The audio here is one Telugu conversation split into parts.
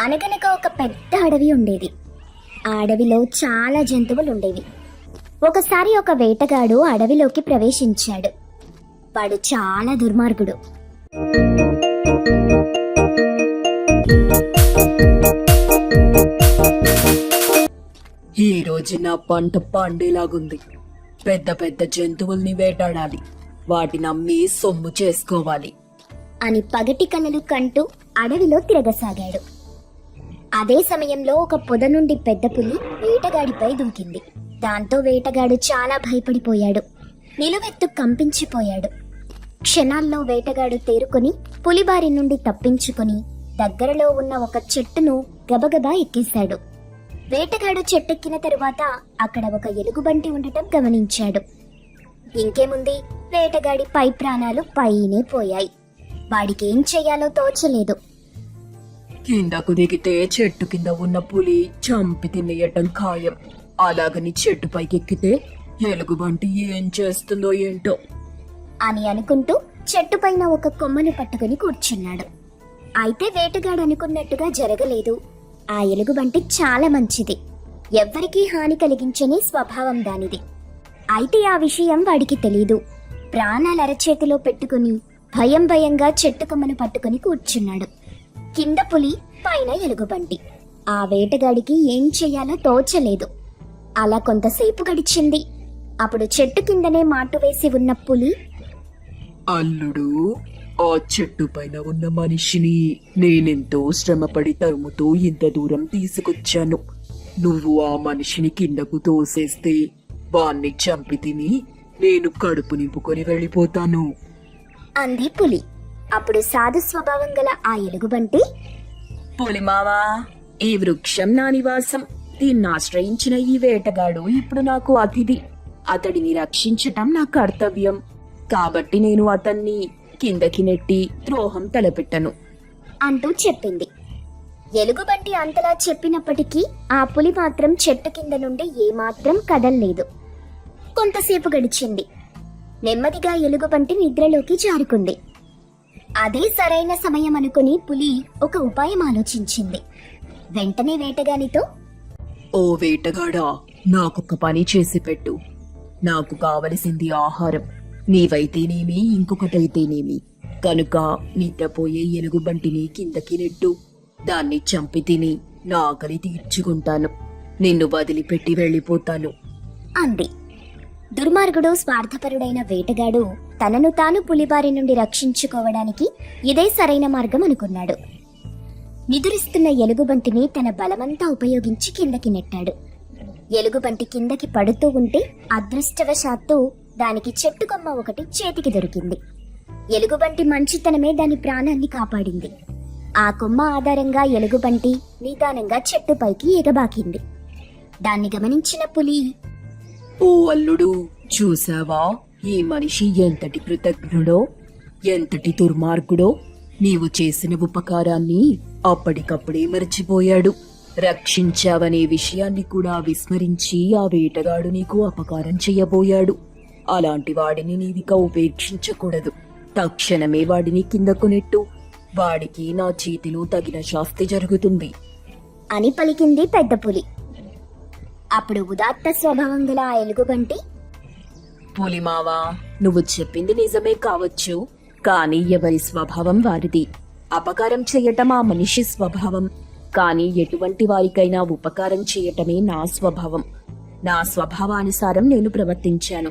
అనగనగా ఒక పెద్ద అడవి ఉండేది. ఆ అడవిలో చాలా జంతువులు ఉండేవి. ఒకసారి ఒక వేటగాడు అడవిలోకి ప్రవేశించాడు. వాడు చాలా దుర్మార్గుడు. ఈ రోజు నా పంట పండేలాగుంది. పెద్ద పెద్ద జంతువుల్ని వేటాడాలి, వాటిని అమ్మి సొమ్ము చేసుకోవాలి అని పగటి కలలు కంటూ అడవిలో తిరగసాగాడు. అదే సమయంలో ఒక పొద నుండి పెద్ద పులి వేటగాడిపై దూకింది. దాంతో వేటగాడు చాలా భయపడిపోయాడు. నిలువెత్తు కంపించిపోయాడు. క్షణాల్లో వేటగాడు తేరుకొని పులి బారి నుండి తప్పించుకొని దగ్గరలో ఉన్న ఒక చెట్టును గబగబా ఎక్కేశాడు. వేటగాడు చెట్టెక్కిన తరువాత అక్కడ ఒక ఎలుగుబంటి ఉండటం గమనించాడు. ఇంకేముంది, వేటగాడి పై ప్రాణాలు పైనే పోయాయి. వాడికేం చెయ్యాలో తోచలేదు. కిందకు దిగితే చెట్టు కింద ఉన్న పులి చంపి తినేయటం ఖాయం. అలాగని చెట్టు పైకెక్కితే ఎలుగుబంటి ఏం చేస్తుందో ఏంటో అని అనుకుంటూ చెట్టుపైన ఒక కొమ్మను పట్టుకుని కూర్చున్నాడు. అయితే వేటగాడు అనుకున్నట్టుగా జరగలేదు. ఆ ఎలుగుబంటి చాలా మంచిది. ఎవ్వరికీ హాని కలిగించని స్వభావం దానిది. అయితే ఆ విషయం వాడికి తెలీదు. ప్రాణాలు అరచేతిలో పెట్టుకుని భయం భయంగా చెట్టు కొమ్మను పట్టుకుని కూర్చున్నాడు. కింద పులి, పైన ఎలుగుబంటి. ఆ వేటగాడికి ఏం చెయ్యాలో తోచలేదు. అలా కొంతసేపు గడిచింది. అప్పుడు చెట్టు కిందనే మాటు వేసి ఉన్న పులి, అల్లుడు, ఆ చెట్టు పైన ఉన్న మనిషిని నేనెంతో శ్రమపడి తరుముతూ ఇంత దూరం తీసుకొచ్చాను. నువ్వు ఆ మనిషిని కిందకు తోసేస్తే వాణ్ణి చంపి తిని నేను కడుపు నింపుకొని వెళ్ళిపోతాను అంది పులి. అప్పుడు సాధు స్వభావం గల ఆ ఎలుగుబంటి, పులిమావా, ఈ వృక్షం నా నివాసం. దీన్ని ఆశ్రయించిన ఈ వేటగాడు ఇప్పుడు నాకు అతిథి. అతడిని రక్షించటం నా కర్తవ్యం. కాబట్టి నేను అతన్ని కిందకి నెట్టి ద్రోహం తలపెట్టను అంటూ చెప్పింది. ఎలుగుబంటి అంతలా చెప్పినప్పటికీ ఆ పులి మాత్రం చెట్టు కింద నుండి ఏమాత్రం కదల్లేదు. కొంతసేపు గడిచింది. నెమ్మదిగా ఎలుగుబంటి నిద్రలోకి జారుకుంది. అదే సరైన సమయం అనుకుని పులి ఒక ఉపాయం ఆలోచించింది. వెంటనే వేటగానితో, ఓ వేటగాడా, నాకొక పని చేసి పెట్టు. నాకు కావలసింది ఆహారం. నీవైతేనేమి ఇంకొకటైతేనేమి. కనుక నిద్రపోయే ఎలుగుబంటిని కిందకి నెట్టు. దాన్ని చంపి తిని నా ఆకలి తీర్చుకుంటాను. నిన్ను వదిలిపెట్టి వెళ్ళిపోతాను అంది. దుర్మార్గుడు, స్వార్థపరుడైన వేటగాడు తనను తాను పులిబారి నుండి రక్షించుకోవడానికి ఇదే సరైన మార్గం అనుకున్నాడు. నిదురిస్తున్న ఎలుగుబంటిని తన బలమంతా ఉపయోగించి కిందకి నెట్టాడు. ఎలుగుబంటి కిందకి పడుతూ ఉంటే అదృష్టవశాత్తు దానికి చెట్టు కొమ్మ ఒకటి చేతికి దొరికింది. ఎలుగుబంటి మంచితనమే దాని ప్రాణాన్ని కాపాడింది. ఆ కొమ్మ ఆధారంగా ఎలుగుబంటి నిదానంగా చెట్టుపైకి ఎగబాకింది. దాన్ని గమనించిన పులి, ఓ అల్లుడు, చూసావా ఈ మనిషి ఎంతటి కృతజ్ఞుడో, ఎంతటి దుర్మార్గుడో. నీవు చేసిన ఉపకారాన్ని అప్పటికప్పుడే మర్చిపోయాడు. రక్షించావనే విషయాన్ని కూడా విస్మరించి ఆ వేటగాడు నీకు అపకారం చెయ్యబోయాడు. అలాంటి వాడిని నీవిక ఉపేక్షించకూడదు. తక్షణమే వాడిని కిందకు నెట్టు. వాడికి నా చేతిలో తగిన శాస్తి జరుగుతుంది అని పలికింది పెద్ద పులి. అప్పుడు ఉదాత్త స్వభావం గల ఆ ఎలుగుబంటి, పులిమావా, నువ్వు చెప్పింది నిజమే కావచ్చు, కానీ ఎవరి స్వభావం వారిది. అపకారం చేయటం ఆ మనిషి స్వభావం. కానీ ఎటువంటి వారికైనా ఉపకారం చేయటమే నా స్వభావం. నా స్వభావానుసారం నేను ప్రవర్తించాను.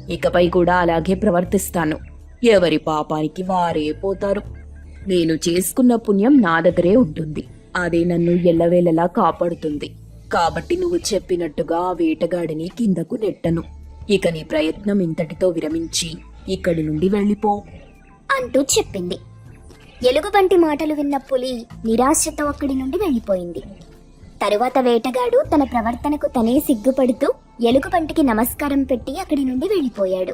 ఇకపై కూడా అలాగే ప్రవర్తిస్తాను. ఎవరి పాపానికి వారే పోతారు. నేను చేసుకున్న పుణ్యం నా దగ్గరే ఉంటుంది. అదే నన్ను ఎల్లవేళలా కాపాడుతుంది. కాబట్టి నువ్వు చెప్పినట్టుగా ఆ వేటగాడిని కిందకు నెట్టను. ఇక నీ ప్రయత్నం ఇంతటితో విరమించి ఇక్కడి నుండి వెళ్ళిపో అంటూ చెప్పింది. ఎలుగుబంటి మాటలు విన్న పులి నిరాశతో అక్కడి నుండి వెళ్ళిపోయింది. తరువాత వేటగాడు తన ప్రవర్తనకు తనే సిగ్గుపడుతూ ఎలుగుబంటికి నమస్కారం పెట్టి అక్కడి నుండి వెళ్ళిపోయాడు.